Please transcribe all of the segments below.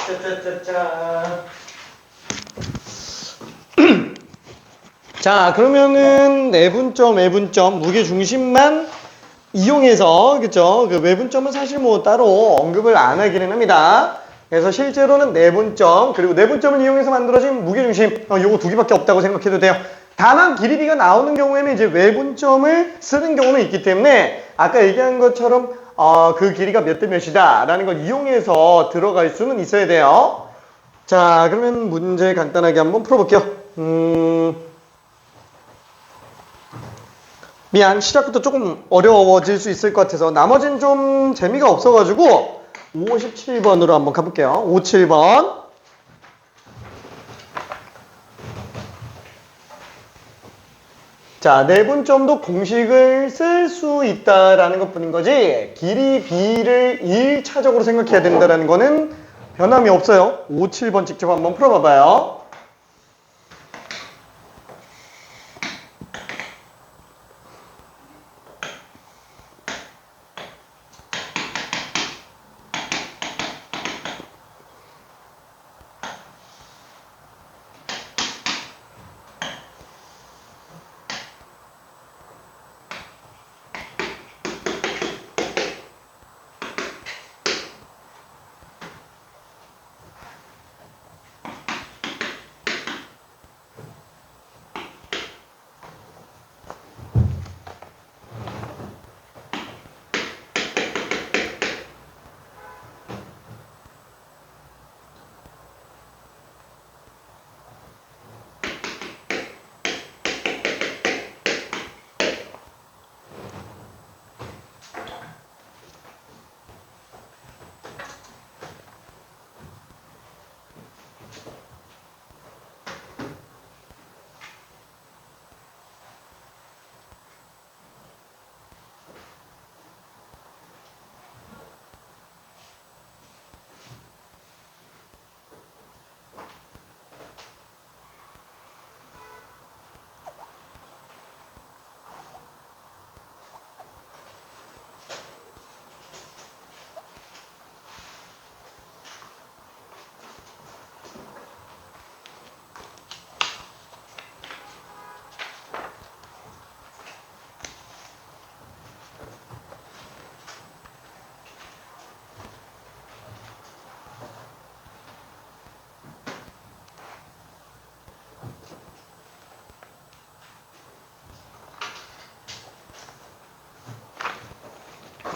짜짜짜짜. 자, 그러면은 내분점, 외분점, 무게중심만 이용해서, 그쵸? 그 외분점은 사실 뭐 따로 언급을 안 하기는 합니다. 그래서 실제로는 내분점, 그리고 내분점을 이용해서 만들어진 무게중심, 요거 두 개밖에 없다고 생각해도 돼요. 다만 길이비가 나오는 경우에는 이제 외분점을 쓰는 경우는 있기 때문에 아까 얘기한 것처럼 그 길이가 몇 대 몇이다 라는 걸 이용해서 들어갈 수는 있어야 돼요. 자, 그러면 문제 간단하게 한번 풀어볼게요. 미안, 시작부터 조금 어려워질 수 있을 것 같아서 나머지는 좀 재미가 없어가지고 57번으로 한번 가볼게요. 57번. 자, 내분점도 공식을 쓸 수 있다라는 것 뿐인 거지 길이 b를 1차적으로 생각해야 된다는 거는 변함이 없어요. 57번 직접 한번 풀어봐봐요.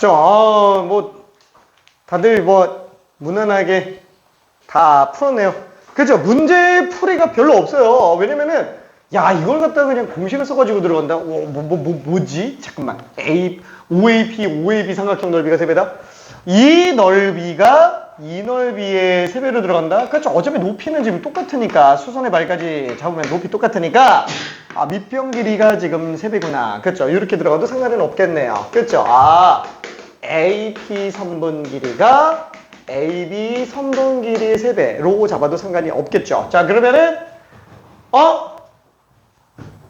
그쵸? 뭐 다들 뭐 무난하게 다 풀었네요. 그죠? 문제 풀이가 별로 없어요. 왜냐면은 야 이걸 갖다가 그냥 공식을 써가지고 들어간다. 뭐지? 잠깐만. OAP 삼각형 넓이가 3배다. 이 넓이가 이 넓이의 3배로 들어간다. 그렇죠? 어차피 높이는 지금 똑같으니까 수선의 발까지 잡으면 높이 똑같으니까 밑변 길이가 지금 3배구나. 그렇죠? 이렇게 들어가도 상관은 없겠네요. 그렇죠? AP 선분 길이가 AB 선분 길이의 3배로 잡아도 상관이 없겠죠. 자, 그러면은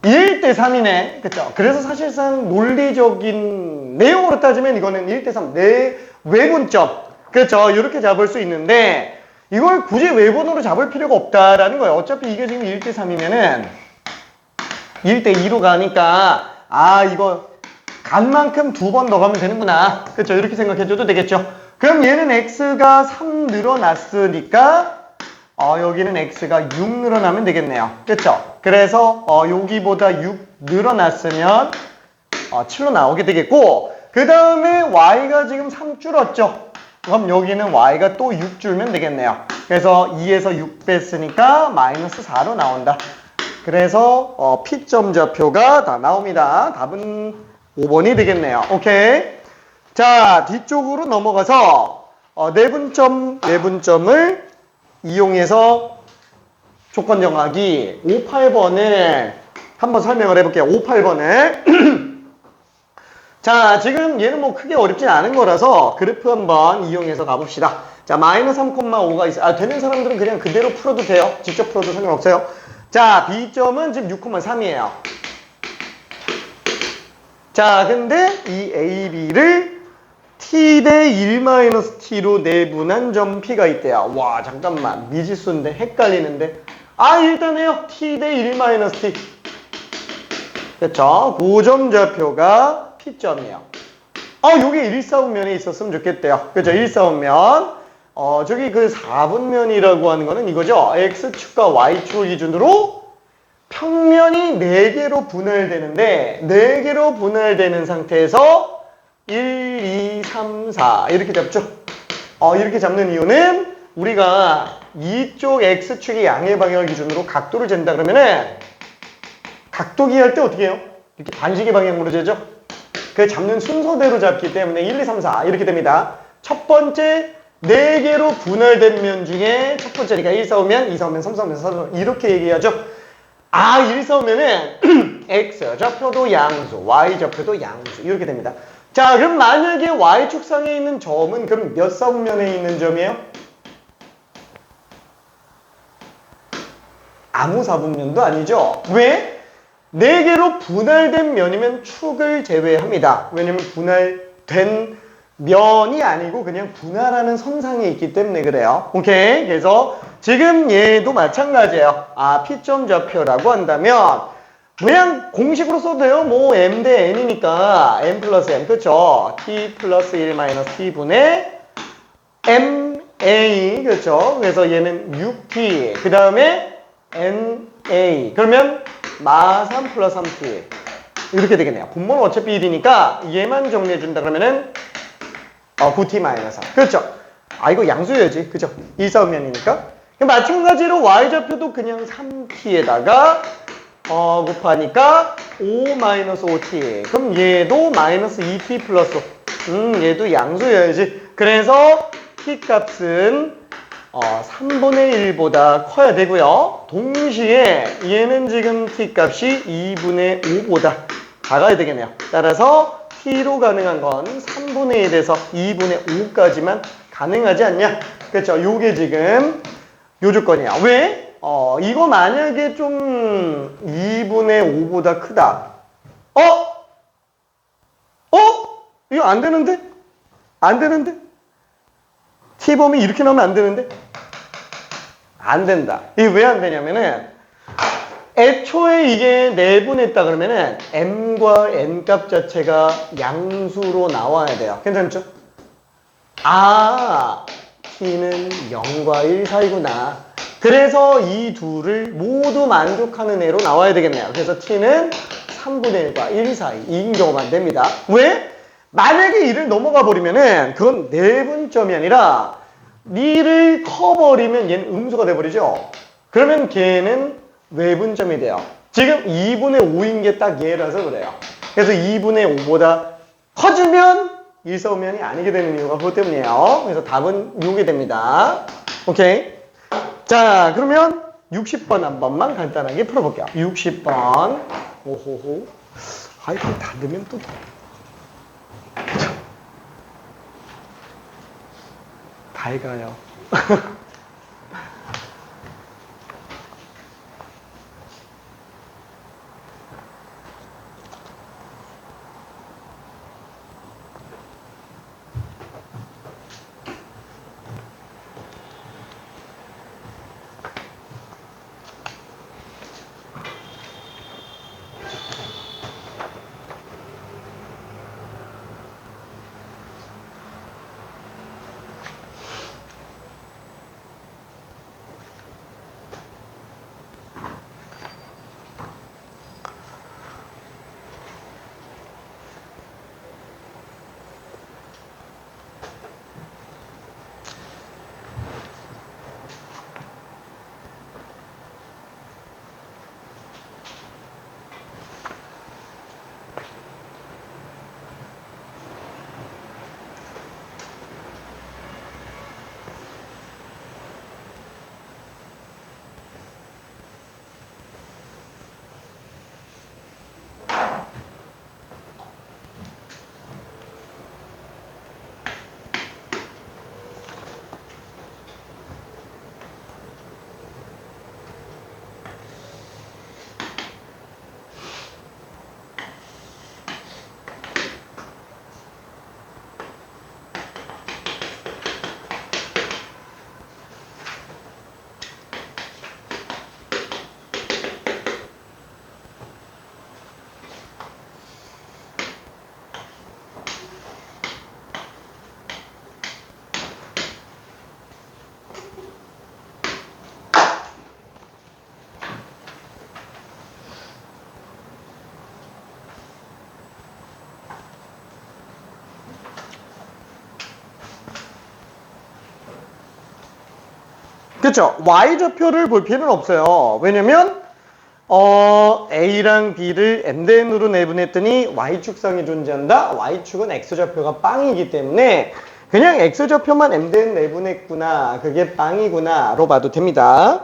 1대 3이네. 그쵸? 그래서 사실상 논리적인 내용으로 따지면 이거는 1대 3. 내 외분점. 그렇죠? 이렇게 잡을 수 있는데 이걸 굳이 외분으로 잡을 필요가 없다라는 거예요. 어차피 이게 지금 1대 3이면은 1대 2로 가니까 이거 간 만큼 2번 더 가면 되는구나. 그렇죠? 이렇게 생각해줘도 되겠죠? 그럼 얘는 x가 3 늘어났으니까 여기는 x가 6 늘어나면 되겠네요. 그렇죠? 그래서 여기보다 6 늘어났으면 7로 나오게 되겠고 그 다음에 y가 지금 3 줄었죠? 그럼 여기는 y가 또 6 줄면 되겠네요. 그래서 2에서 6 뺐으니까 마이너스 4로 나온다. 그래서 P점 좌표가 다 나옵니다. 답은 5번이 되겠네요. 오케이. 자, 뒤쪽으로 넘어가서 내분점을 이용해서 조건 정하기 58번을 한번 설명을 해볼게요. 58번을 자, 지금 얘는 뭐 크게 어렵진 않은 거라서 그래프 한번 이용해서 가봅시다. 자, 마이너스 3,5가 있어요. 되는 사람들은 그냥 그대로 풀어도 돼요. 직접 풀어도 상관없어요. 자, B점은 지금 6,3이에요. 자, 근데 이 AB를 t 대 1-t로 내분한 점 p가 있대요. 와, 잠깐만. 미지수인데 헷갈리는데. 아, 일단 해요. t 대 1-t. 그쵸? 고점좌표가 p점이에요. 요게 1사분면에 있었으면 좋겠대요. 그죠? 1사분면. 저기 그 4분면이라고 하는 거는 이거죠. x축과 y축을 기준으로 평면이 4개로 분할되는데 4개로 분할되는 상태에서 1, 2, 3, 4 이렇게 잡죠. 이렇게 잡는 이유는 우리가 이쪽 x축의 양의 방향을 기준으로 각도를 잰다 그러면은 각도기 할 때 어떻게 해요? 이렇게 반시계 방향으로 재죠. 그 잡는 순서대로 잡기 때문에 1, 2, 3, 4 이렇게 됩니다. 첫 번째 4개로 분할된 면 중에 첫 번째니까 1, 4, 5면, 2, 4, 5면, 3, 4, 5면, 4, 4, 5면 이렇게 얘기하죠. 1, 4, 5면은 x 좌표도 양수, y 좌표도 양수 이렇게 됩니다. 자, 그럼 만약에 y축상에 있는 점은 그럼 몇 사분면에 있는 점이에요? 아무 사분면도 아니죠. 왜? 4개로 분할된 면이면 축을 제외합니다. 왜냐면 분할된 면이 아니고 그냥 분할하는 선상에 있기 때문에 그래요. 오케이? 그래서 지금 얘도 마찬가지예요. P점 좌표라고 한다면 그냥 공식으로 써도 돼요. 뭐 m 대 n이니까 m 플러스 m 그쵸? t 플러스 1 마이너스 t 분의 ma 그렇죠? 그래서 얘는 6t 그 다음에 na 그러면 마 3 플러스 3t 이렇게 되겠네요. 분모는 어차피 1이니까 얘만 정리해준다 그러면은 9t 마이너스 3 그렇죠? 이거 양수여야지 그죠? 1사분면이니까 마찬가지로 y좌표도 그냥 3t에다가 곱하니까 5 마이너스 5t 그럼 얘도 마이너스 2t 플러스 얘도 양수여야지. 그래서 t 값은 3분의 1보다 커야 되고요. 동시에 얘는 지금 t 값이 2분의 5보다 작아야 되겠네요. 따라서 t로 가능한 건 3분의 1에서 2분의 5까지만 가능하지 않냐? 그렇죠? 요게 지금 요 조건이야. 왜? 이거 만약에 좀 2분의 5보다 크다. 이거 안 되는데? 안 되는데? t범위 이렇게 나오면 안 되는데? 안 된다. 이게 왜 안 되냐면은 애초에 이게 내분했다 그러면은 m과 n 값 자체가 양수로 나와야 돼요. 괜찮죠? t는 0과 1 사이구나. 그래서 이 둘을 모두 만족하는 애로 나와야 되겠네요. 그래서 t는 3분의 1과 1 사이 이인 경우만 됩니다. 왜? 만약에 1을 넘어가 버리면은 그건 내분점이 아니라 2를 커버리면 얘는 음수가 돼버리죠. 그러면 걔는 외분점이 돼요. 지금 2분의 5인 게 딱 얘라서 그래요. 그래서 2분의 5보다 커지면 1사분면이 아니게 되는 이유가 그것 때문이에요. 그래서 답은 요게 됩니다. 오케이. 자, 그러면 60번 한 번만 간단하게 풀어볼게요. 60번. 오호호. 이거 다 넣으면 또. 그쵸? 밝아요. 그쵸? y좌표를 볼 필요는 없어요. 왜냐면 A랑 B를 M대N으로 내분했더니 Y축상이 존재한다. Y축은 X좌표가 빵이기 때문에 그냥 X좌표만 M대N 내분했구나. 그게 빵이구나. 로 봐도 됩니다.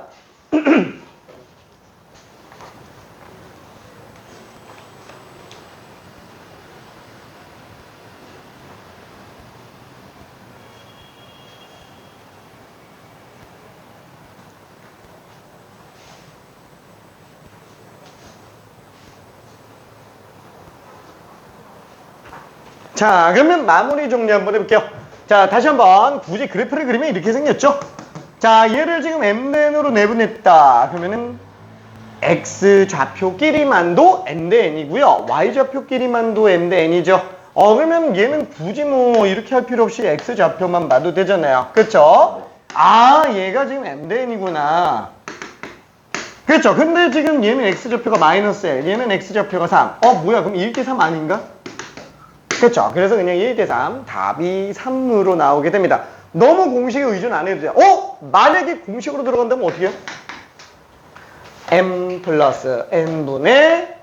자, 그러면 마무리 정리 한번 해볼게요. 자, 다시 한번 굳이 그래프를 그리면 이렇게 생겼죠? 자, 얘를 지금 M대N으로 내분했다. 그러면은 X좌표끼리만도 M 대 N이고요. Y좌표끼리만도 M 대 N이죠. 그러면 얘는 굳이 뭐 이렇게 할 필요 없이 X좌표만 봐도 되잖아요. 그쵸? 아, 얘가 지금 M 대 N이구나. 그렇죠. 근데 지금 얘는 X좌표가 마이너스 1, 얘는 X좌표가 3. 뭐야, 그럼 1대 3 아닌가? 그렇죠. 그래서 그냥 1대 3, 답이 3으로 나오게 됩니다. 너무 공식에 의존 안 해도 돼요. 만약에 공식으로 들어간다면 어떻게 해요? m 플러스 n분의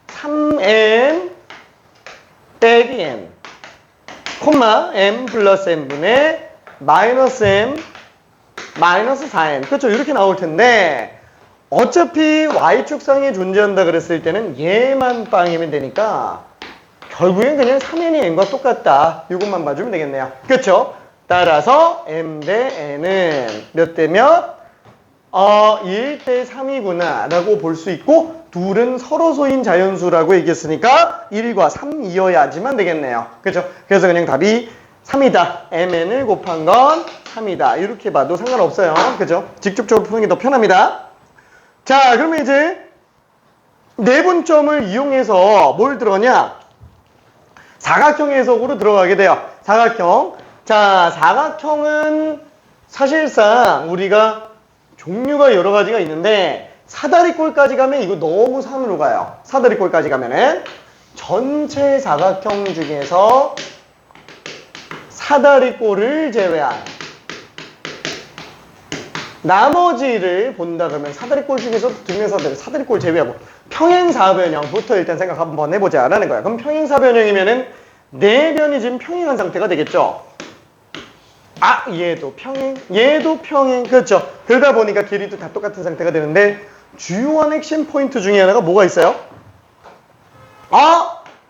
3n 빼기 n 콤마 m 플러스 n분의 마이너스 m 마이너스 4n. 그렇죠. 이렇게 나올 텐데 어차피 y축상이 존재한다 그랬을 때는 얘만 빵이면 되니까 결국엔 그냥 3n이 n과 똑같다. 이것만 봐주면 되겠네요. 그렇죠? 따라서 m 대 n은 몇 대 몇? 1대 3이구나 라고 볼 수 있고 둘은 서로소인 자연수라고 얘기했으니까 1과 3이어야지만 되겠네요. 그렇죠? 그래서 그냥 답이 3이다. mn을 곱한 건 3이다. 이렇게 봐도 상관없어요. 그렇죠? 직접적으로 푸는 게 더 편합니다. 자, 그러면 이제 내분점을 이용해서 뭘 들어가냐? 사각형 해석으로 들어가게 돼요. 사각형. 자, 사각형은 사실상 우리가 종류가 여러 가지가 있는데 사다리꼴까지 가면 이거 너무 산으로 가요. 사다리꼴까지 가면은 전체 사각형 중에서 사다리꼴을 제외한 나머지를 본다 그러면 사다리꼴 중에서 등면사들 사다리꼴 제외하고 평행사변형부터 일단 생각 한번 해보자라는 거야. 그럼 평행사변형이면은 네 변이 지금 평행한 상태가 되겠죠. 얘도 평행, 얘도 평행. 그렇죠. 그러다 보니까 길이도 다 똑같은 상태가 되는데 주요한 핵심 포인트 중에 하나가 뭐가 있어요?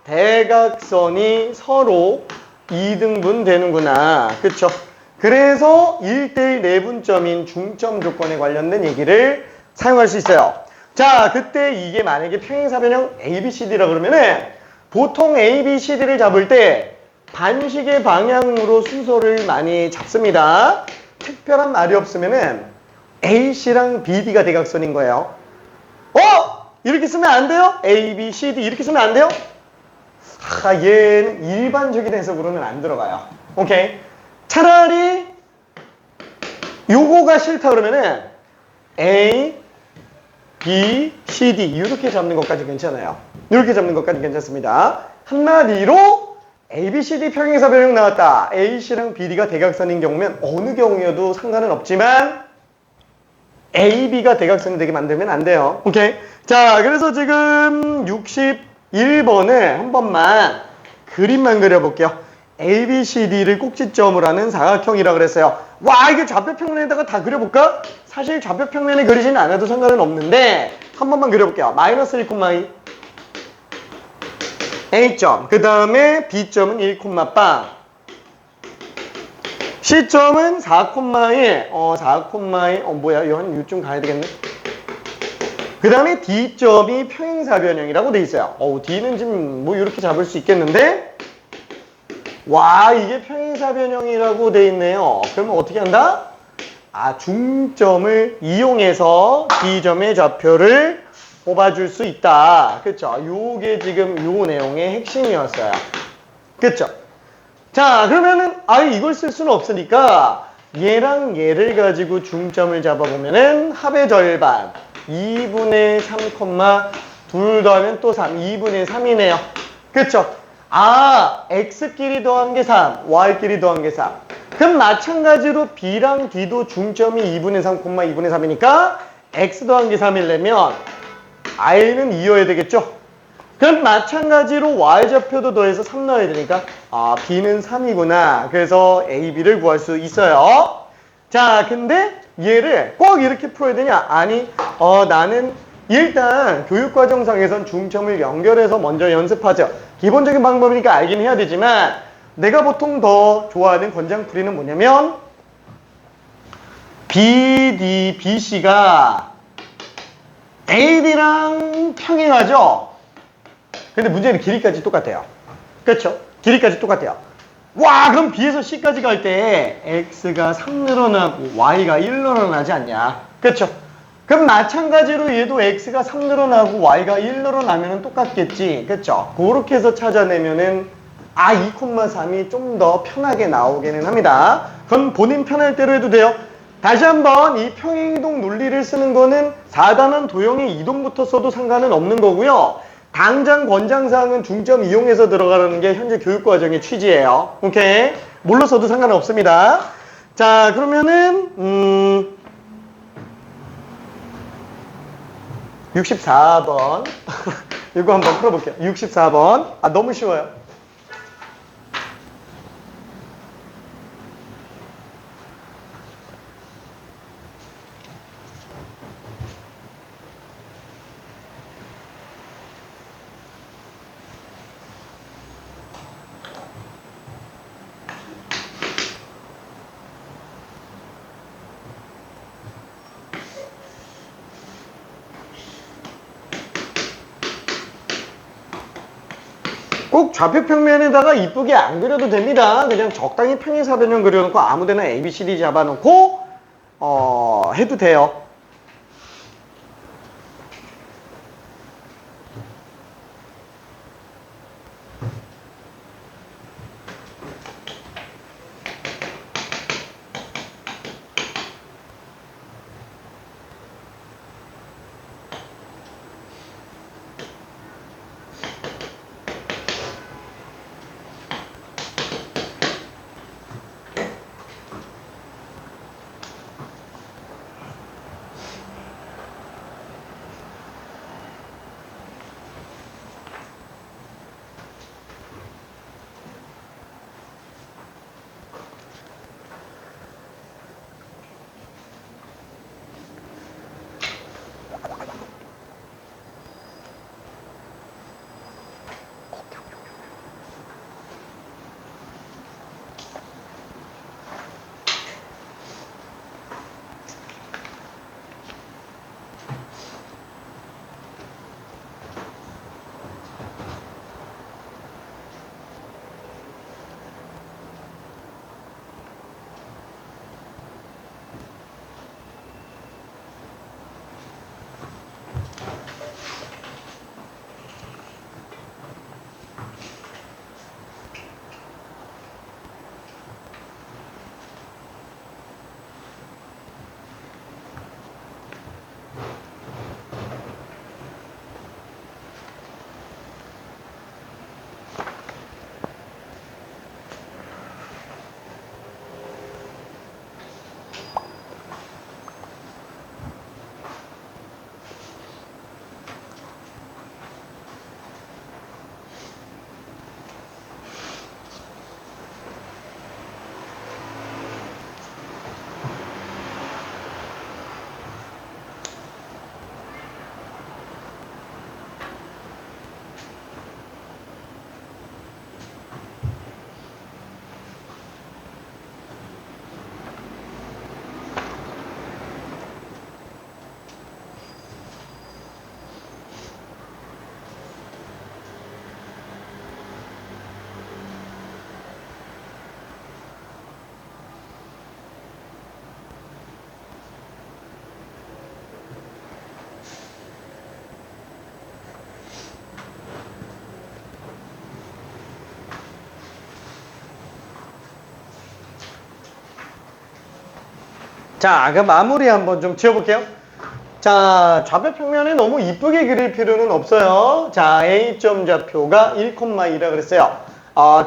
대각선이 서로 2등분 되는구나. 그렇죠. 그래서 1대1 내분점인 중점 조건에 관련된 얘기를 사용할 수 있어요. 자, 그때 이게 만약에 평행사변형 ABCD라 그러면은 보통 ABCD를 잡을 때 반식의 방향으로 순서를 많이 잡습니다. 특별한 말이 없으면은 AC랑 BD가 대각선인 거예요. 이렇게 쓰면 안 돼요? A, B, C, D 이렇게 쓰면 안 돼요? 얘는 일반적인 해석으로는 안 들어가요. 오케이. 차라리 요거가 싫다 그러면은 A, B, C, D 이렇게 잡는 것까지 괜찮아요. 이렇게 잡는 것까지 괜찮습니다. 한마디로 A, B, C, D 평행사변형 나왔다. A, C랑 BD가 대각선인 경우면 어느 경우여도 상관은 없지만 A, B가 대각선이 되게 만들면 안 돼요. 오케이. 자, 그래서 지금 61번을 한 번만 그림만 그려볼게요. A, B, C, D를 꼭지점으로 하는 사각형이라고 그랬어요. 와, 이게 좌표평면에다가 다 그려볼까? 사실 좌표평면에 그리지는 않아도 상관은 없는데 한 번만 그려볼게요. 마이너스 1,2 A점, 그 다음에 B점은 1, 빵 C점은 4,1 4,1 뭐야, 이거 한 요쯤 가야 되겠네. 그 다음에 D점이 평행사변형이라고 돼 있어요. D는 지금 뭐 이렇게 잡을 수 있겠는데 와, 이게 평행사변형이라고 돼 있네요. 그러면 어떻게 한다? 중점을 이용해서 D점의 좌표를 뽑아줄 수 있다. 그쵸? 요게 지금 요 내용의 핵심이었어요. 그쵸? 자, 그러면은 이걸 쓸 수는 없으니까 얘랑 얘를 가지고 중점을 잡아보면은 합의 절반 2분의 3, 둘 더하면 또 3, 2분의 3이네요. 그쵸? X끼리 더한 게 3, Y끼리 더한 게 3. 그럼 마찬가지로 B랑 D도 중점이 2분의 3, 2분의 3이니까 X 더하기 3이려면 I는 2여야 되겠죠? 그럼 마찬가지로 Y좌표도 더해서 3 넣어야 되니까 B는 3이구나. 그래서 A, B를 구할 수 있어요. 자, 근데 얘를 꼭 이렇게 풀어야 되냐? 아니, 나는 일단 교육과정상에선 중점을 연결해서 먼저 연습하죠. 기본적인 방법이니까 알긴 해야 되지만 내가 보통 더 좋아하는 권장풀이는 뭐냐면 BD, BC가 AD랑 평행하죠? 근데 문제는 길이까지 똑같아요. 그렇죠? 길이까지 똑같아요. 와, 그럼 B에서 C까지 갈 때 X가 3 늘어나고 Y가 1 늘어나지 않냐? 그렇죠? 그럼 마찬가지로 얘도 X가 3 늘어나고 Y가 1 늘어나면 똑같겠지. 그렇죠? 그렇게 해서 찾아내면은 2,3이 좀 더 편하게 나오기는 합니다. 그건 본인 편할 대로 해도 돼요. 다시 한번 이 평행이동 논리를 쓰는 거는 4단원 도형의 이동부터 써도 상관은 없는 거고요. 당장 권장사항은 중점 이용해서 들어가는 게 현재 교육과정의 취지예요. 오케이? 뭘로 써도 상관없습니다. 자, 그러면은 64번 이거 한번 풀어볼게요. 64번 너무 쉬워요. 꼭 좌표 평면에다가 이쁘게 안 그려도 됩니다. 그냥 적당히 평행사변형 그려놓고 아무데나 A, B, C, D 잡아놓고 해도 돼요. 자, 그럼 마무리 한번 좀 지어볼게요. 자, 좌표 평면에 너무 이쁘게 그릴 필요는 없어요. 자, A점 좌표가 1,2라 그랬어요.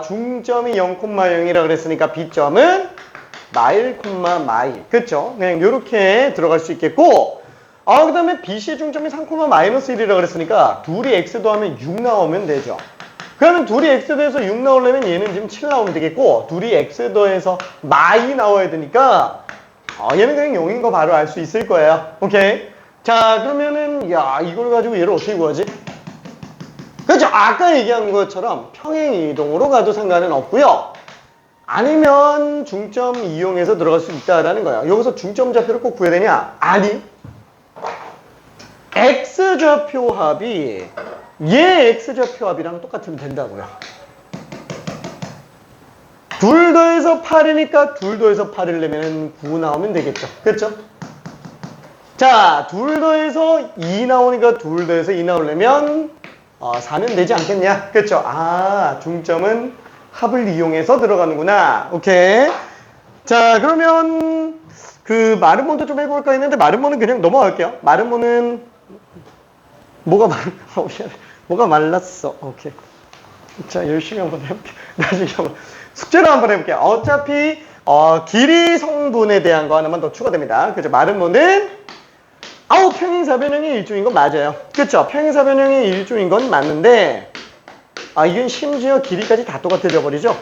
중점이 0,0이라 그랬으니까 B점은 마일, 마일. 그쵸? 그냥 요렇게 들어갈 수 있겠고, 그 다음에 BC 중점이 3, 마이너스 1이라고 그랬으니까, 둘이 x 더하면 6 나오면 되죠. 그러면 둘이 x 더해서 6 나오려면 얘는 지금 7 나오면 되겠고, 둘이 x 더해서 마이 나와야 되니까, 얘는 그냥 0인 거 바로 알 수 있을 거예요. 오케이? 자, 그러면은, 야, 이걸 가지고 얘를 어떻게 구하지? 그렇죠? 아까 얘기한 것처럼 평행 이동으로 가도 상관은 없고요. 아니면 중점 이용해서 들어갈 수 있다라는 거예요. 여기서 중점 좌표를 꼭 구해야 되냐? 아니. x좌표 합이 얘 x좌표 합이랑 똑같으면 된다고요. 둘 더해서 8이니까 둘 더해서 8을 내면 9 나오면 되겠죠. 그렇죠? 자, 둘 더해서 2 나오니까 둘 더해서 2 나오려면 4면 되지 않겠냐? 그렇죠? 중점은 합을 이용해서 들어가는구나. 오케이. 자, 그러면 그 마름모도 좀 해볼까 했는데 마름모는 그냥 넘어갈게요. 마름모는 뭐가 말랐어. 오케이. 자, 열심히 한번 해볼게요. 나중에 한번 숙제로 한번 해볼게요. 어차피 길이 성분에 대한 거 하나만 더 추가됩니다. 그죠? 마름모는 평행사변형의 일종인 건 맞아요. 그쵸? 평행사변형의 일종인 건 맞는데 이건 심지어 길이까지 다 똑같아져 버리죠.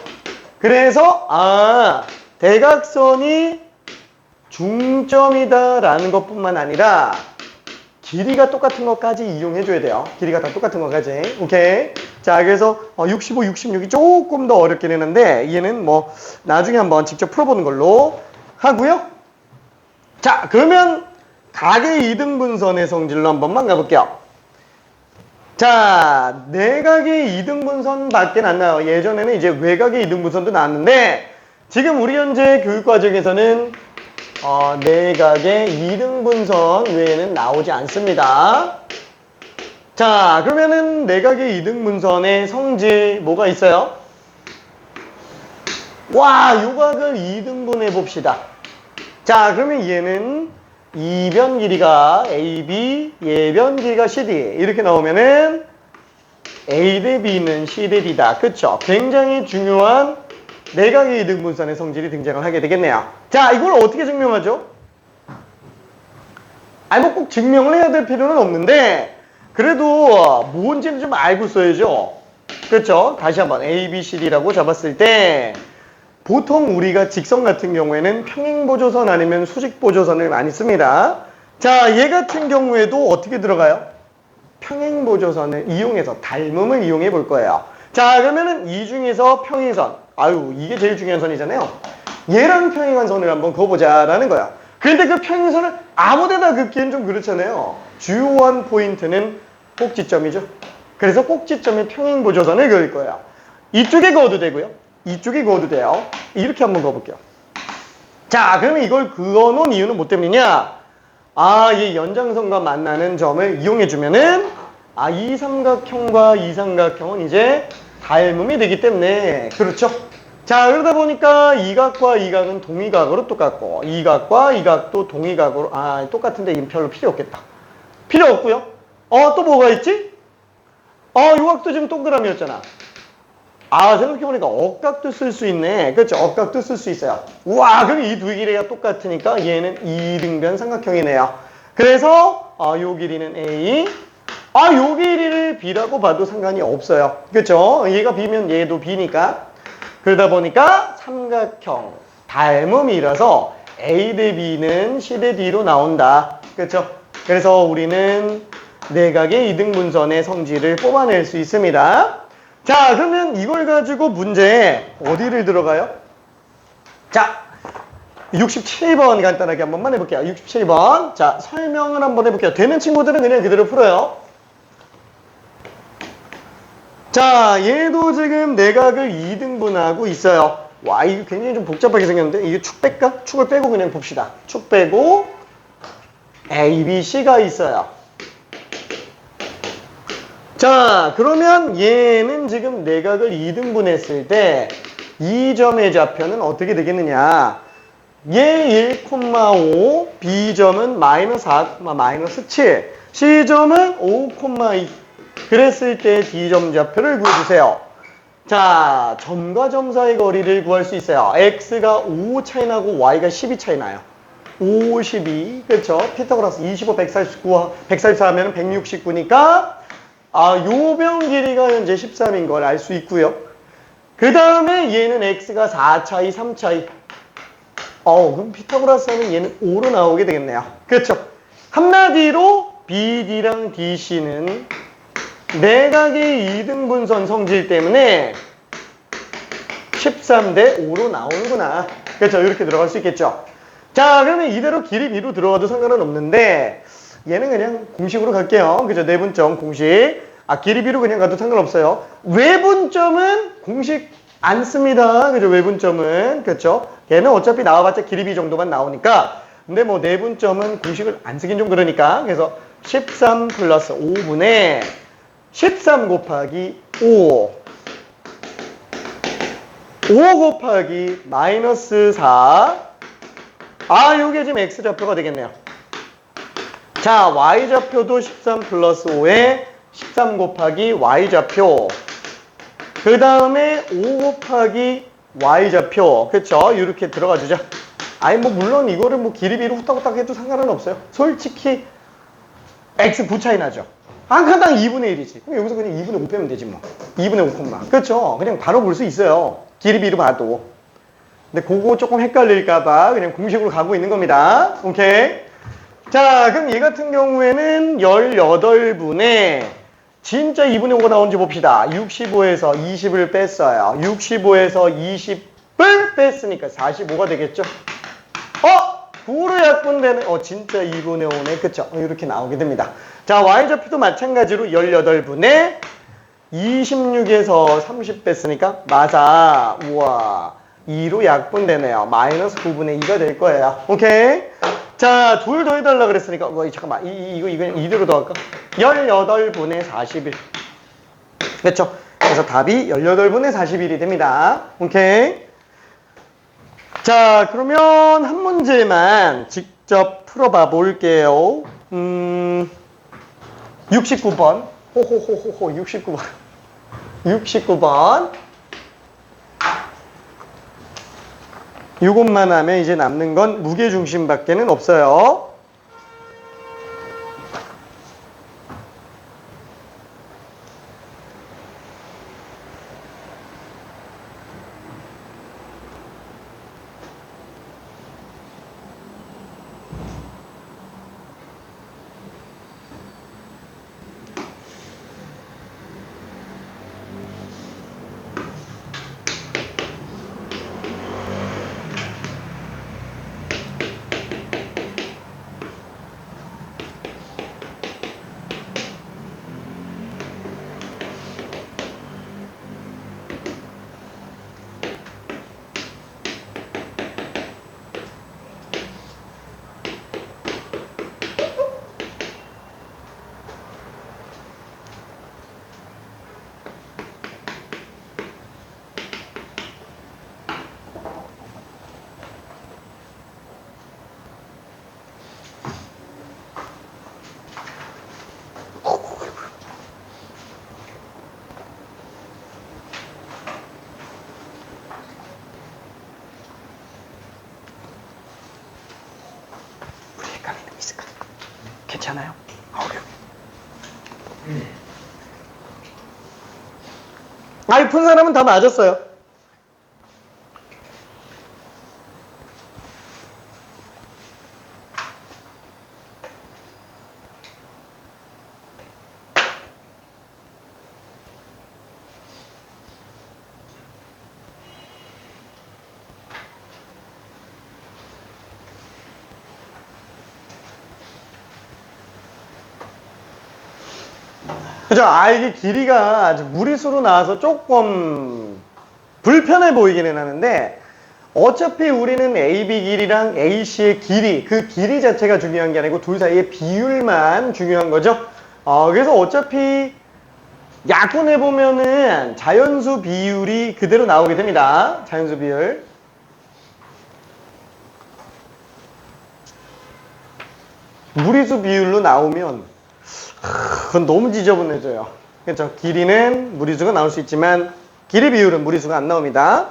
그래서 대각선이 중점이다라는 것뿐만 아니라 길이가 똑같은 것까지 이용해 줘야 돼요. 길이가 다 똑같은 것까지. 오케이. 자, 그래서 65, 66이 조금 더 어렵긴 했는데 얘는 뭐 나중에 한번 직접 풀어보는 걸로 하고요. 자, 그러면 각의 이등분선의 성질로 한 번만 가볼게요. 자, 내각의 이등분선 밖에 안 나와요. 예전에는 이제 외각의 이등분선도 나왔는데 지금 우리 현재 교육과정에서는 내각의 이등분선 외에는 나오지 않습니다. 자, 그러면은 내각의 이등분선의 성질 뭐가 있어요? 요각을 이등분해 봅시다. 자, 그러면 얘는 이변 길이가 AB, 예변 길이가 CD 이렇게 나오면은 A 대 B는 C 대 D다. 그쵸? 굉장히 중요한 내각의 이등분선의 성질이 등장을 하게 되겠네요. 자, 이걸 어떻게 증명하죠? 뭐 꼭 증명을 해야 될 필요는 없는데 그래도 뭔지는 좀 알고 써야죠. 그렇죠? 다시 한번 A, B, C, D라고 잡았을 때 보통 우리가 직선 같은 경우에는 평행보조선 아니면 수직보조선을 많이 씁니다. 자, 얘 같은 경우에도 어떻게 들어가요? 평행보조선을 이용해서 닮음을 이용해 볼 거예요. 자, 그러면은 이 중에서 평행선, 이게 제일 중요한 선이잖아요. 얘랑 평행한 선을 한번 그어보자라는 거야. 그런데 그 평행선을 아무데나 긋기엔 좀 그렇잖아요. 주요한 포인트는 꼭지점이죠. 그래서 꼭지점에 평행보조선을 그을 거예요. 이쪽에 그어도 되고요. 이쪽에 그어도 돼요. 이렇게 한번 그어볼게요. 자, 그러면 이걸 그어놓은 이유는 뭐 때문이냐? 이 연장선과 만나는 점을 이용해주면은 이 삼각형과 이 삼각형은 이제 닮음이 되기 때문에 그렇죠? 자, 그러다 보니까 이 각과 이 각은 동의각으로 똑같고 이 각과 이 각도 동의각으로 똑같은데 이건 별로 필요 없겠다. 필요 없고요. 또 뭐가 있지? 이 각도 지금 동그라미였잖아. 생각해보니까 억각도 쓸 수 있네. 그렇죠? 억각도 쓸 수 있어요. 그럼 이 두 길이가 똑같으니까 얘는 이등변 삼각형이네요. 그래서 요 길이는 A, 요 길이를 B라고 봐도 상관이 없어요. 그렇죠? 얘가 B면 얘도 B니까. 그러다 보니까 삼각형 닮음이라서 A 대 B는 C 대 D로 나온다. 그렇죠? 그래서 우리는 내각의 이등분선의 성질을 뽑아낼 수 있습니다. 자, 그러면 이걸 가지고 문제에 어디를 들어가요? 자, 67번 간단하게 한 번만 해볼게요. 67번. 자, 설명을 한번 해볼게요. 되는 친구들은 그냥 그대로 풀어요. 자, 얘도 지금 내각을 2등분하고 있어요. 이거 굉장히 좀 복잡하게 생겼는데 이게 축 뺄까? 축을 빼고 그냥 봅시다. 축 빼고 A, B, C가 있어요. 자, 그러면 얘는 지금 내각을 2등분했을 때 이 점의 좌표는 어떻게 되겠느냐? 얘 1,5, B점은 마이너스 4, 마이너스 7, C점은 5,2. 그랬을 때 D점 좌표를 구해주세요. 자, 점과 점 사이 거리를 구할 수 있어요. x가 5 차이 나고 y가 12 차이 나요. 5, 12. 그렇죠? 피타고라스 25, 144 하면 169니까 요변 길이가 현재 13인 걸 알 수 있고요. 그 다음에 얘는 x가 4 차이, 3 차이. 그럼 피타고라스 하면 얘는 5로 나오게 되겠네요. 그렇죠? 한마디로 BD랑 DC는 내각의 2등분선 성질 때문에 13대 5로 나오는구나. 그렇죠? 이렇게 들어갈 수 있겠죠? 자, 그러면 이대로 길이 B로 들어가도 상관은 없는데 얘는 그냥 공식으로 갈게요. 그죠? 내분점 공식. 길이 B로 그냥 가도 상관없어요. 외분점은 공식 안 씁니다. 그죠? 외분점은. 그렇죠? 얘는 어차피 나와봤자 길이 B 정도만 나오니까. 근데 뭐 내분점은 공식을 안 쓰긴 좀 그러니까. 그래서 13 플러스 5분의 13 곱하기 5. 5 곱하기 마이너스 4. 요게 지금 X좌표가 되겠네요. 자, Y좌표도 13 플러스 5에 13 곱하기 Y좌표. 그 다음에 5 곱하기 Y좌표. 그쵸? 이렇게 들어가 주죠. 물론 이거를 길이 B로 후딱후딱 해도 상관은 없어요. 솔직히 X 9 차이 나죠. 한 칸당 2분의 1이지. 그럼 여기서 그냥 2분의 5 빼면 되지 뭐. 2분의 5 콤마. 그렇죠? 그냥 바로 볼 수 있어요. 길이 B로 봐도. 근데 그거 조금 헷갈릴까봐 그냥 공식으로 가고 있는 겁니다. 오케이? 자, 그럼 얘 같은 경우에는 18분에 진짜 2분의 5가 나오는지 봅시다. 65에서 20을 뺐어요. 65에서 20을 뺐으니까 45가 되겠죠? 9로 약분되네. 진짜 2분의 5네. 그쵸? 이렇게 나오게 됩니다. 자, Y좌표도 마찬가지로 18분에 26에서 30 뺐으니까 맞아. 우와. 2로 약분되네요. 마이너스 9분의 2가 될 거예요. 오케이? 자, 둘 더 해달라 그랬으니까 잠깐만. 이거 이대로 더 할까? 18분의 41. 그렇죠? 그래서 답이 18분의 41이 됩니다. 오케이? 자, 그러면 한 문제만 직접 풀어봐 볼게요. 69번. 호호호호호 69번. 69번. 이것만 하면 이제 남는 건 무게중심밖에는 없어요. 괜찮아요? 푼 사람은 다 맞았어요. 그죠? 이게 길이가 무리수로 나와서 조금 불편해 보이기는 하는데 어차피 우리는 AB 길이랑 AC의 길이, 그 길이 자체가 중요한 게 아니고 둘 사이의 비율만 중요한 거죠. 그래서 어차피 약분해보면은 자연수 비율이 그대로 나오게 됩니다. 자연수 비율. 무리수 비율로 나오면 그건 너무 지저분해져요. 그렇죠? 길이는 무리수가 나올 수 있지만 길이 비율은 무리수가 안 나옵니다.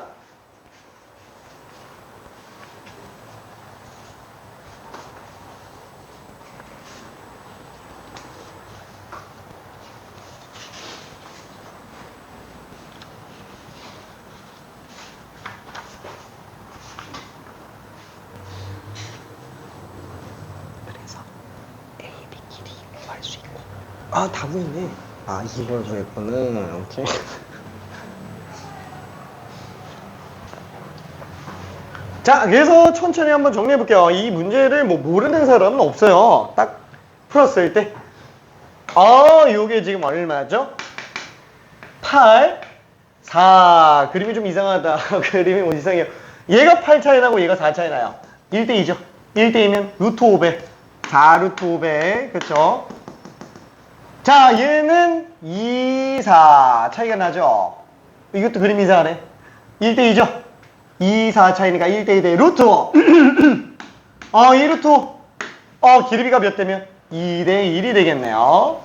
아, 다 보이네. 아, 이걸 구했구나. 오케이. 자, 그래서 천천히 한번 정리해 볼게요. 이 문제를 뭐 모르는 사람은 없어요. 딱 풀었을 때. 요게 지금 얼마죠? 8, 4. 그림이 좀 이상하다. 그림이 뭐 이상해요. 얘가 8 차이 나고 얘가 4 차이 나요. 1대2죠. 1대2면 루트 500. 4 루트 500. 그쵸? 자, 얘는 2, 4 차이가 나죠? 이것도 그림 이상하네. 1대2죠? 2, 4 차이니까 1대2대 루트 5. 2 루트 5. 길이가 몇 대면? 2대1이 되겠네요.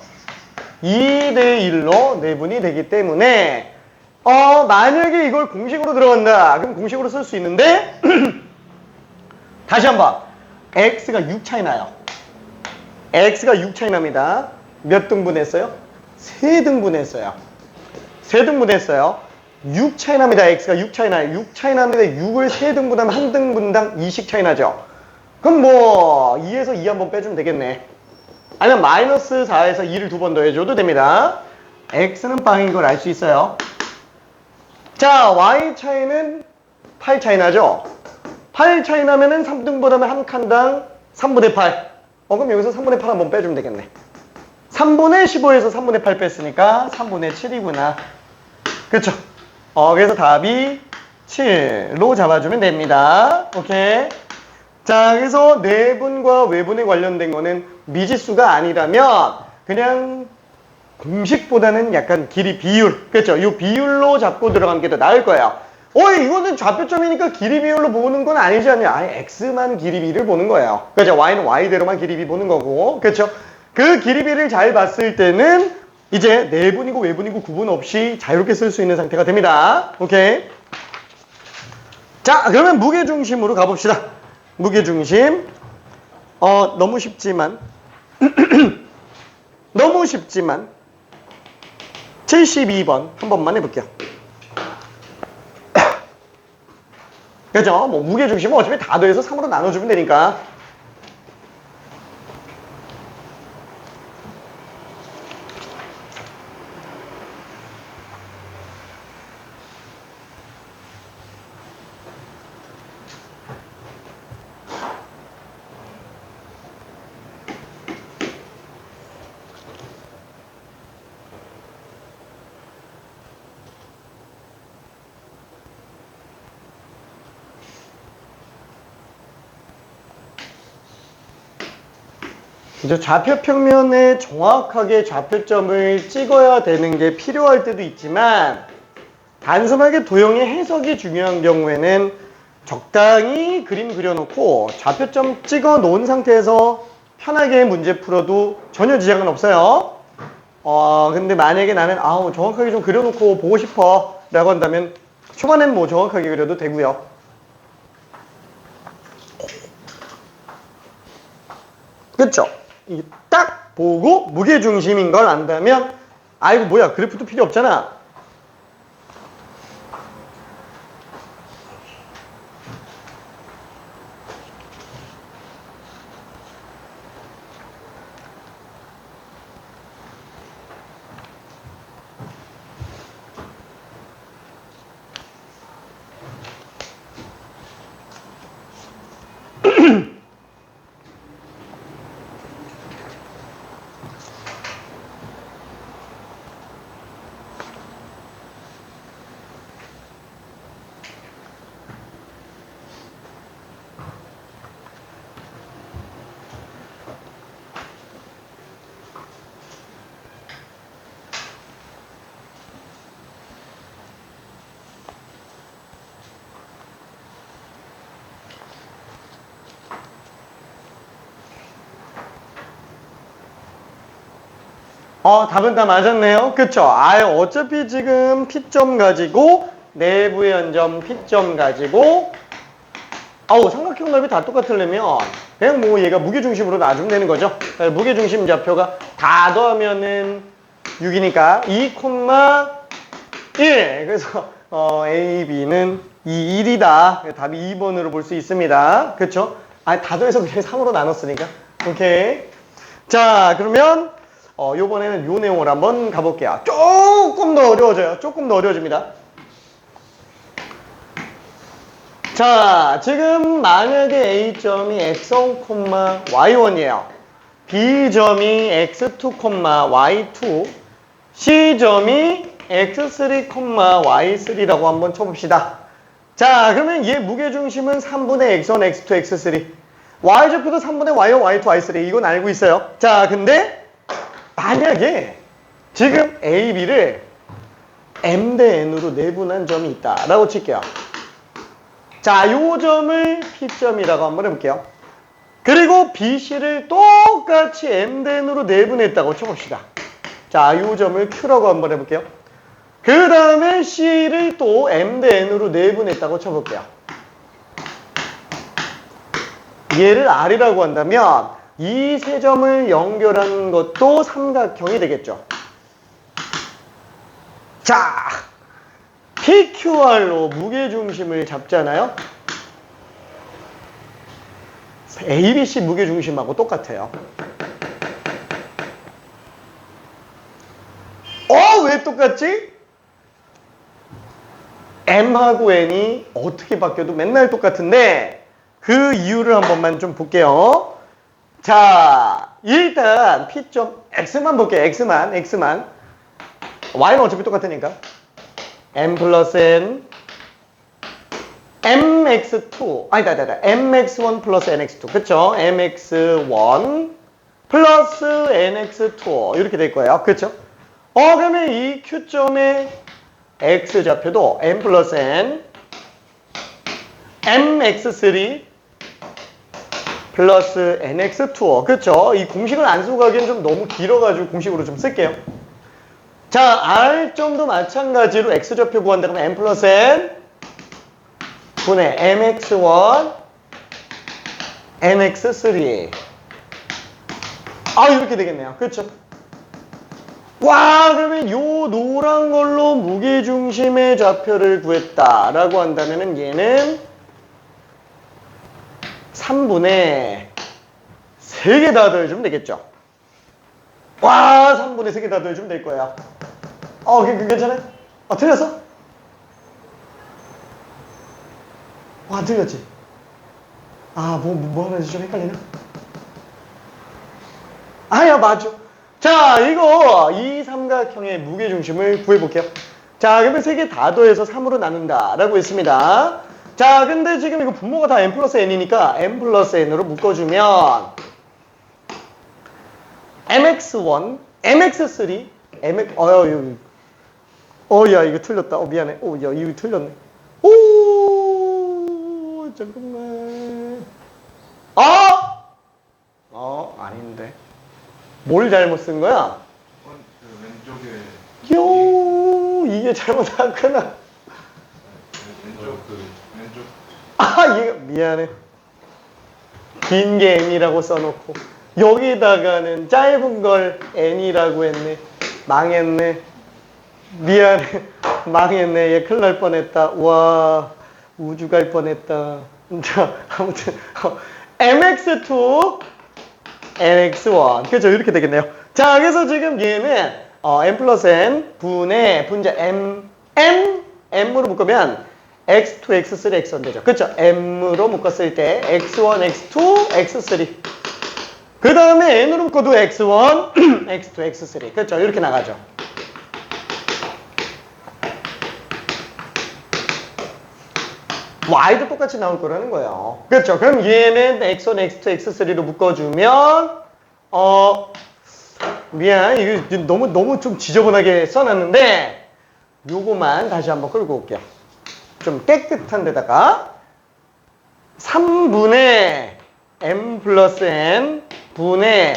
2대1로 내분이 되기 때문에 만약에 이걸 공식으로 들어간다. 그럼 공식으로 쓸 수 있는데 다시 한번 x가 6 차이 나요. x가 6 차이 납니다. 몇 등분 했어요? 3등분 했어요. 3등분 했어요. 6 차이 납니다. x가 6 차이 나요. 6 차이 나는데 6을 3등분하면 한 등분당 2씩 차이 나죠. 그럼 뭐 2에서 2 한번 빼주면 되겠네. 아니면 마이너스 4에서 2를 두 번 더해줘도 됩니다. x는 빵인 걸 알 수 있어요. 자, y 차이는 8 차이 나죠? 8 차이 나면은 3등분하면 한 칸당 3분의 8. 그럼 여기서 3분의 8 한번 빼주면 되겠네. 3분의 15에서 3분의 8 뺐으니까 3분의 7이구나. 그쵸? 그래서 답이 7로 잡아주면 됩니다. 오케이. 자, 그래서 내분과 외분에 관련된 거는 미지수가 아니라면 그냥 공식보다는 약간 길이 비율. 그렇죠? 이 비율로 잡고 들어가는 게 더 나을 거예요. 이거는 좌표점이니까 길이 비율로 보는 건 아니지 않냐? 아예 x만 길이 비를 보는 거예요. 그렇죠? y는 y대로만 길이 비 보는 거고. 그렇죠? 그 길이 비를 잘 봤을 때는 이제 내분이고 외분이고 구분 없이 자유롭게 쓸 수 있는 상태가 됩니다. 오케이. 자, 그러면 무게중심으로 가봅시다. 무게중심. 너무 쉽지만 너무 쉽지만 72번 한 번만 해볼게요. 그죠? 뭐 무게중심은 어차피 다 더해서 3으로 나눠주면 되니까. 이제 좌표 평면에 정확하게 좌표점을 찍어야 되는 게 필요할 때도 있지만 단순하게 도형의 해석이 중요한 경우에는 적당히 그림 그려놓고 좌표점 찍어 놓은 상태에서 편하게 문제 풀어도 전혀 지장은 없어요. 근데 만약에 나는 정확하게 좀 그려놓고 보고 싶어 라고 한다면 초반엔 뭐 정확하게 그려도 되고요. 그쵸? 딱 보고 무게중심인 걸 안다면 아이고 뭐야 그래프도 필요 없잖아. 답은 다 맞았네요. 그쵸? 어차피 지금 P점 가지고 내부의 연점 P점 가지고 삼각형 넓이 다 똑같으려면 그냥 뭐 얘가 무게중심으로 놔주면 되는 거죠. 무게중심 좌표가 다 더하면은 6이니까 2, 1. 그래서 A, B는 2, 1이다. 답이 2번으로 볼 수 있습니다. 그쵸? 다 더해서 그냥 3으로 나눴으니까. 오케이. 자, 그러면 요번에는 요 내용을 한번 가볼게요. 조금 더 어려워져요. 조금 더 어려워집니다. 자, 지금 만약에 A점이 x1, y1이에요. B점이 x2, y2, C점이 x3, y3라고 한번 쳐봅시다. 자, 그러면 얘 무게중심은 3분의 x1, x2, x3. y좌표도 3분의 y1, y2, y3. 이건 알고 있어요. 자, 근데 만약에 지금 A, B를 M 대 N으로 내분한 점이 있다라고 칠게요. 자, 요 점을 P점이라고 한번 해볼게요. 그리고 BC를 똑같이 M 대 N으로 내분했다고 쳐봅시다. 자, 요 점을 Q라고 한번 해볼게요. 그 다음에 C를 또 M 대 N으로 내분했다고 쳐볼게요. 얘를 R이라고 한다면 이 세 점을 연결한 것도 삼각형이 되겠죠. 자, PQR로 무게중심을 잡잖아요. ABC 무게중심하고 똑같아요. 왜 똑같지? M하고 N이 어떻게 바뀌어도 맨날 똑같은데 그 이유를 한 번만 좀 볼게요. 자, 일단 P점 X만 볼게요. X만. Y는 어차피 똑같으니까. M 플러스 N MX2 아니다 MX1 플러스 NX2 그쵸? MX1 플러스 NX2 이렇게 될 거예요. 그쵸? 그러면 이 Q점의 X좌표도 M 플러스 N MX3 플러스 NX2 그쵸? 이 공식을 안 쓰고 가기엔 좀 너무 길어가지고 공식으로 좀 쓸게요. 자, R점도 마찬가지로 X좌표 구한다 그러면 M 플러스 N 분의 MX1 NX3 이렇게 되겠네요. 그렇죠? 와, 그러면 요 노란 걸로 무게중심의 좌표를 구했다라고 한다면은 얘는 3분의 3개 다 더해주면 되겠죠? 와, 3분의 3개 다 더해주면 될 거야. 괜찮아요? 틀렸어? 틀렸지? 뭐 하는지 좀 헷갈리나? 야, 맞죠? 자, 이 삼각형의 무게중심을 구해볼게요. 자, 그러면 3개 다 더해서 3으로 나눈다 라고 했습니다. 자, 근데 지금 이거 분모가 다 M 플러스 N이니까 M 플러스 N으로 묶어주면 MX1, MX3, 야, 이거 틀렸다. 미안해. 야, 이거 틀렸네. 잠깐만. 아닌데. 뭘 잘못 쓴 거야? 왼쪽에. 이게 잘못했구나. 왼쪽. 미안해. 긴 게 N이라고 써놓고. 여기다가는 짧은 걸 N이라고 했네. 망했네. 미안해. 망했네. 얘 큰일 날 뻔했다. 와, 우주 갈 뻔했다. 자, 아무튼 MX2 NX1 그렇죠? 이렇게 되겠네요. 자, 그래서 지금 얘는 M 플러스 N 분의 분자 M으로 묶으면 X2, X3, X1 되죠. 그렇죠? M으로 묶었을 때 X1, X2, X3 그 다음에 N으로 묶어도 X1, X2, X3 그렇죠? 이렇게 나가죠. Y도 똑같이 나올 거라는 거예요. 그렇죠? 그럼 얘는 X1, X2, X3로 묶어주면 미안, 이거 너무 좀 지저분하게 써놨는데 요거만 다시 한번 끌고 올게요. 좀 깨끗한 데다가 3분의 M 플러스 N 분의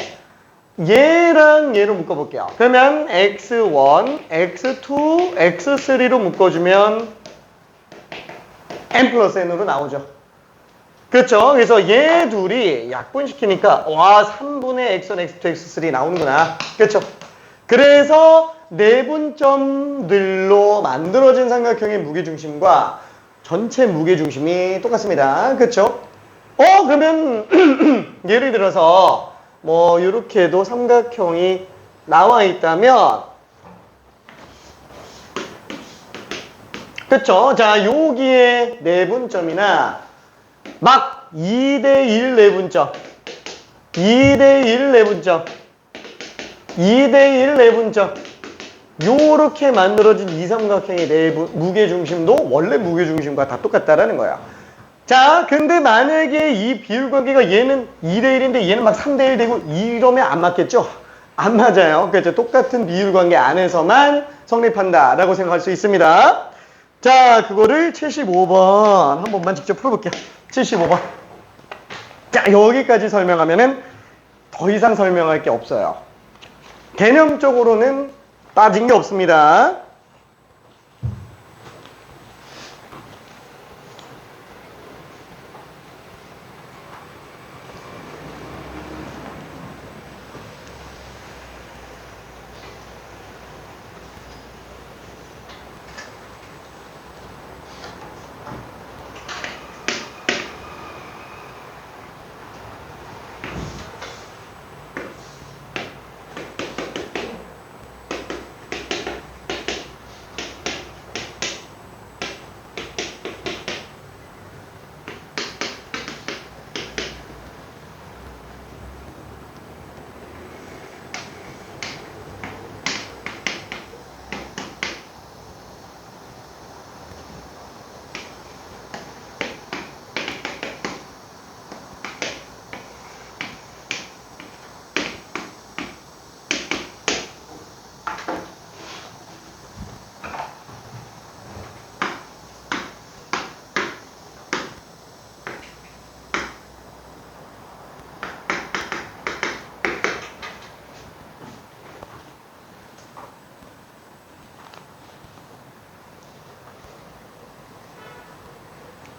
얘랑 얘로 묶어볼게요. 그러면 x1, x2, x3로 묶어주면 n 플러스 n으로 나오죠. 그렇죠? 그래서 얘 둘이 약분시키니까 와 3분의 x1, x2, x3 나오는구나. 그렇죠? 그래서 내분점들로 만들어진 삼각형의 무게중심과 전체 무게중심이 똑같습니다. 그렇죠? 그러면 예를 들어서 뭐 이렇게도 삼각형이 나와 있다면 그쵸? 자, 여기에 내분점이나 막 2대1 내분점 2대1 내분점 2대1 내분점 요렇게 만들어진 이 삼각형의 무게중심도 원래 무게중심과 다 똑같다라는 거야. 자, 근데 만약에 이 비율관계가 얘는 2대1인데 얘는 막 3대1 되고 이러면 안 맞겠죠? 안 맞아요. 그렇죠? 똑같은 비율관계 안에서만 성립한다 라고 생각할 수 있습니다. 자, 그거를 75번 한 번만 직접 풀어볼게요. 75번. 자, 여기까지 설명하면은 더 이상 설명할 게 없어요. 개념적으로는 빠진 게 없습니다.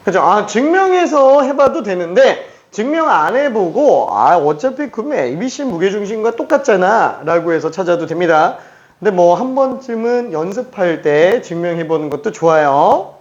그죠? 증명해서 해봐도 되는데 증명 안 해보고 어차피 그러면 ABC 무게중심과 똑같잖아 라고 해서 찾아도 됩니다. 근데 뭐 한 번쯤은 연습할 때 증명해보는 것도 좋아요.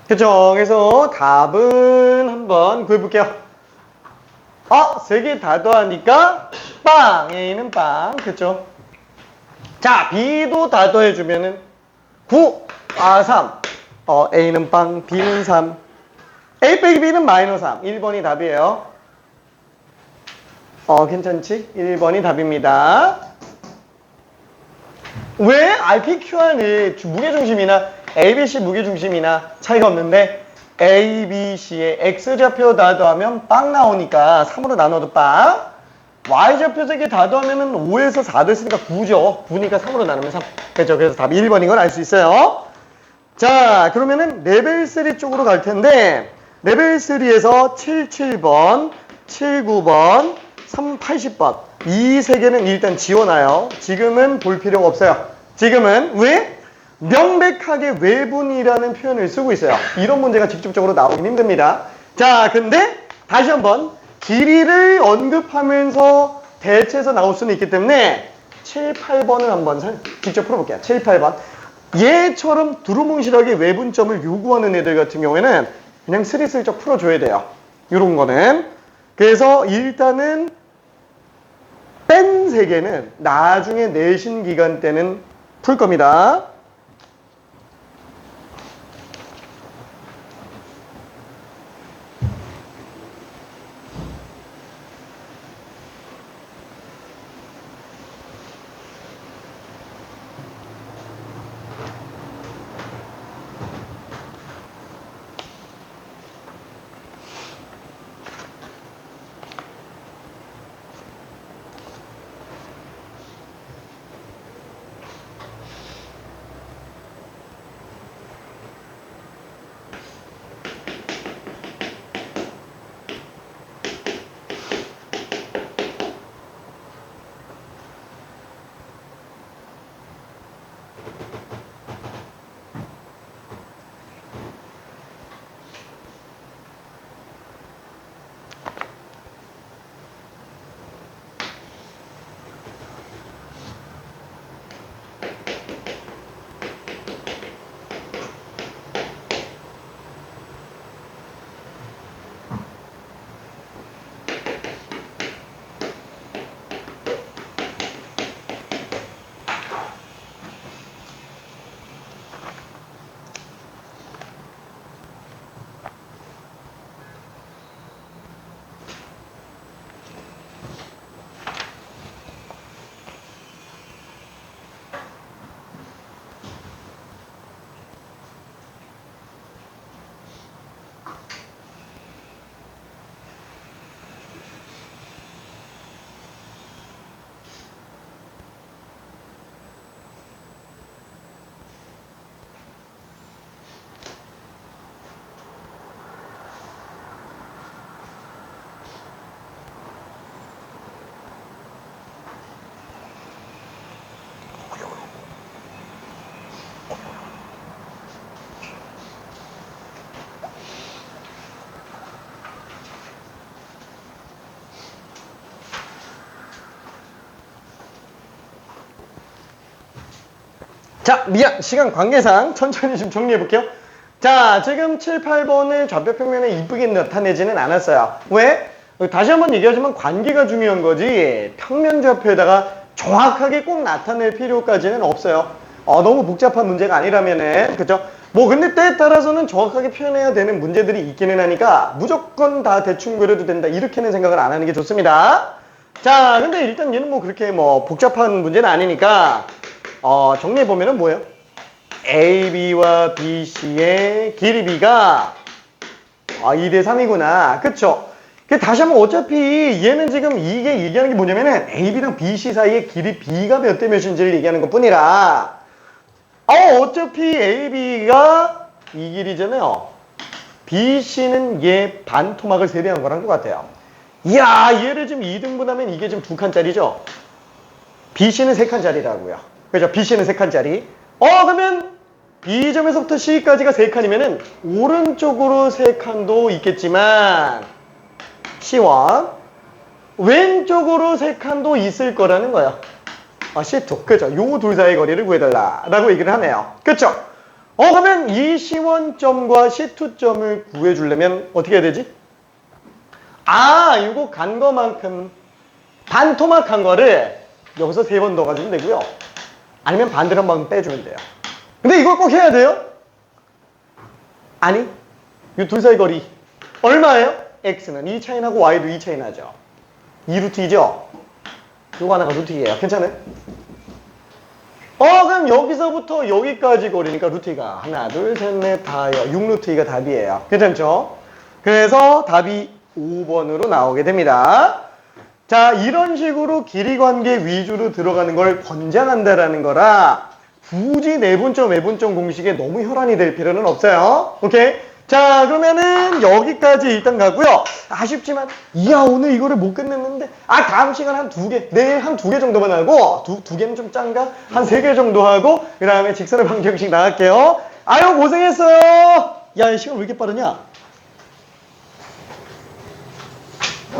그죠? 그래서 답은 한번 구해볼게요. 세 개 다 더하니까 빵! A는 빵. 그죠? 자, B도 다 더해주면은 9, 3. A는 빵, B는 3. A 빼기 B는 마이너스 3. 1번이 답이에요. 괜찮지? 1번이 답입니다. 왜? RPQR의 무게중심이나 ABC 무게중심이나 차이가 없는데 ABC의 X좌표 다 더하면 빵 나오니까 3으로 나눠도 빵. Y좌표 3개 다 더하면 5에서 4 됐으니까 9죠. 9니까 3으로 나누면 3. 그렇죠? 그래서 답이 1번인 걸 알 수 있어요. 자, 그러면은 레벨 3 쪽으로 갈 텐데 레벨 3에서 77번, 79번, 80번 이 세 개는 일단 지워놔요. 지금은 볼 필요가 없어요. 지금은 왜? 명백하게 외분이라는 표현을 쓰고 있어요. 이런 문제가 직접적으로 나오긴 힘듭니다. 자, 근데 다시 한번 길이를 언급하면서 대체해서 나올 수는 있기 때문에 7, 8번을 한번 직접 풀어볼게요. 7, 8번. 얘처럼 두루뭉실하게 외분점을 요구하는 애들 같은 경우에는 그냥 스리슬쩍 풀어줘야 돼요. 이런 거는. 그래서 일단은 뺀 세 개는 나중에 내신 기간 때는 풀 겁니다. 자, 미안. 시간 관계상 천천히 좀 정리해 볼게요. 자, 지금 7, 8번을 좌표평면에 이쁘게 나타내지는 않았어요. 왜? 다시 한번 얘기하지만 관계가 중요한 거지 평면 좌표에다가 정확하게 꼭 나타낼 필요까지는 없어요. 너무 복잡한 문제가 아니라면은, 그죠? 뭐 근데 때에 따라서는 정확하게 표현해야 되는 문제들이 있기는 하니까 무조건 다 대충 그려도 된다 이렇게는 생각을 안 하는 게 좋습니다. 자, 근데 일단 얘는 뭐 그렇게 뭐 복잡한 문제는 아니니까 정리해보면은 뭐예요? AB와 BC의 길이 B가 2대 3이구나. 그쵸? 다시 한번 어차피 얘는 지금 이게 얘기하는 게 뭐냐면은 AB랑 BC 사이의 길이 B가 몇 대 몇인지를 얘기하는 것 뿐이라 어차피 AB가 이 길이잖아요. BC는 얘 반토막을 세배한 거랑 똑같아요. 이야, 얘를 지금 2등분하면 이게 지금 2칸짜리죠? BC는 3칸짜리라고요. 그죠? BC는 3칸짜리. 그러면 B점에서부터 C까지가 3칸이면은 오른쪽으로 3칸도 있겠지만 C1 왼쪽으로 3칸도 있을 거라는 거예요. C2. 그죠? 요 둘 사이의 거리를 구해달라 라고 얘기를 하네요. 그쵸? 그러면 이 C1점과 C2점을 구해주려면 어떻게 해야 되지? 요거 간 거만큼 반토막 한 거를 여기서 3번 넣어가주면 되고요. 아니면 반대로 한번 빼주면 돼요. 근데 이걸 꼭 해야 돼요? 아니, 이 둘 사이 거리 얼마예요? X는 2 차이 나고 Y도 2 차이 나죠. 2루트이죠? 요거 하나가 루트이에요. 괜찮아요? 그럼 여기서부터 여기까지 거리니까 루트가 하나, 둘, 셋, 넷, 다요. 6루트가 답이에요. 괜찮죠? 그래서 답이 5번으로 나오게 됩니다. 자, 이런 식으로 길이 관계 위주로 들어가는 걸 권장한다라는 거라 굳이 내분점, 외분점 공식에 너무 혈안이 될 필요는 없어요. 오케이? 자, 그러면은 여기까지 일단 가고요. 아쉽지만 이야, 오늘 이거를 못 끝냈는데 다음 시간 한 2개, 내일 한 2개 정도만 하고 두 개는 좀 짠가? 한 3개 정도 하고 그 다음에 직선의 방정식 나갈게요. 아유, 고생했어요. 야, 이 시간 왜 이렇게 빠르냐?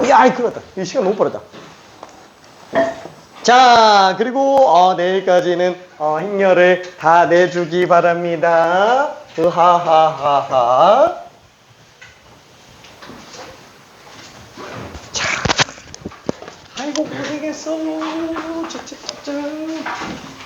야, 큰일 났다. 이 시간 너무 빠르다. 자, 그리고 내일까지는 행렬을 다 내주기 바랍니다. 으하하하하. 자, 아이고 고생했어. 쯧쯧쯧.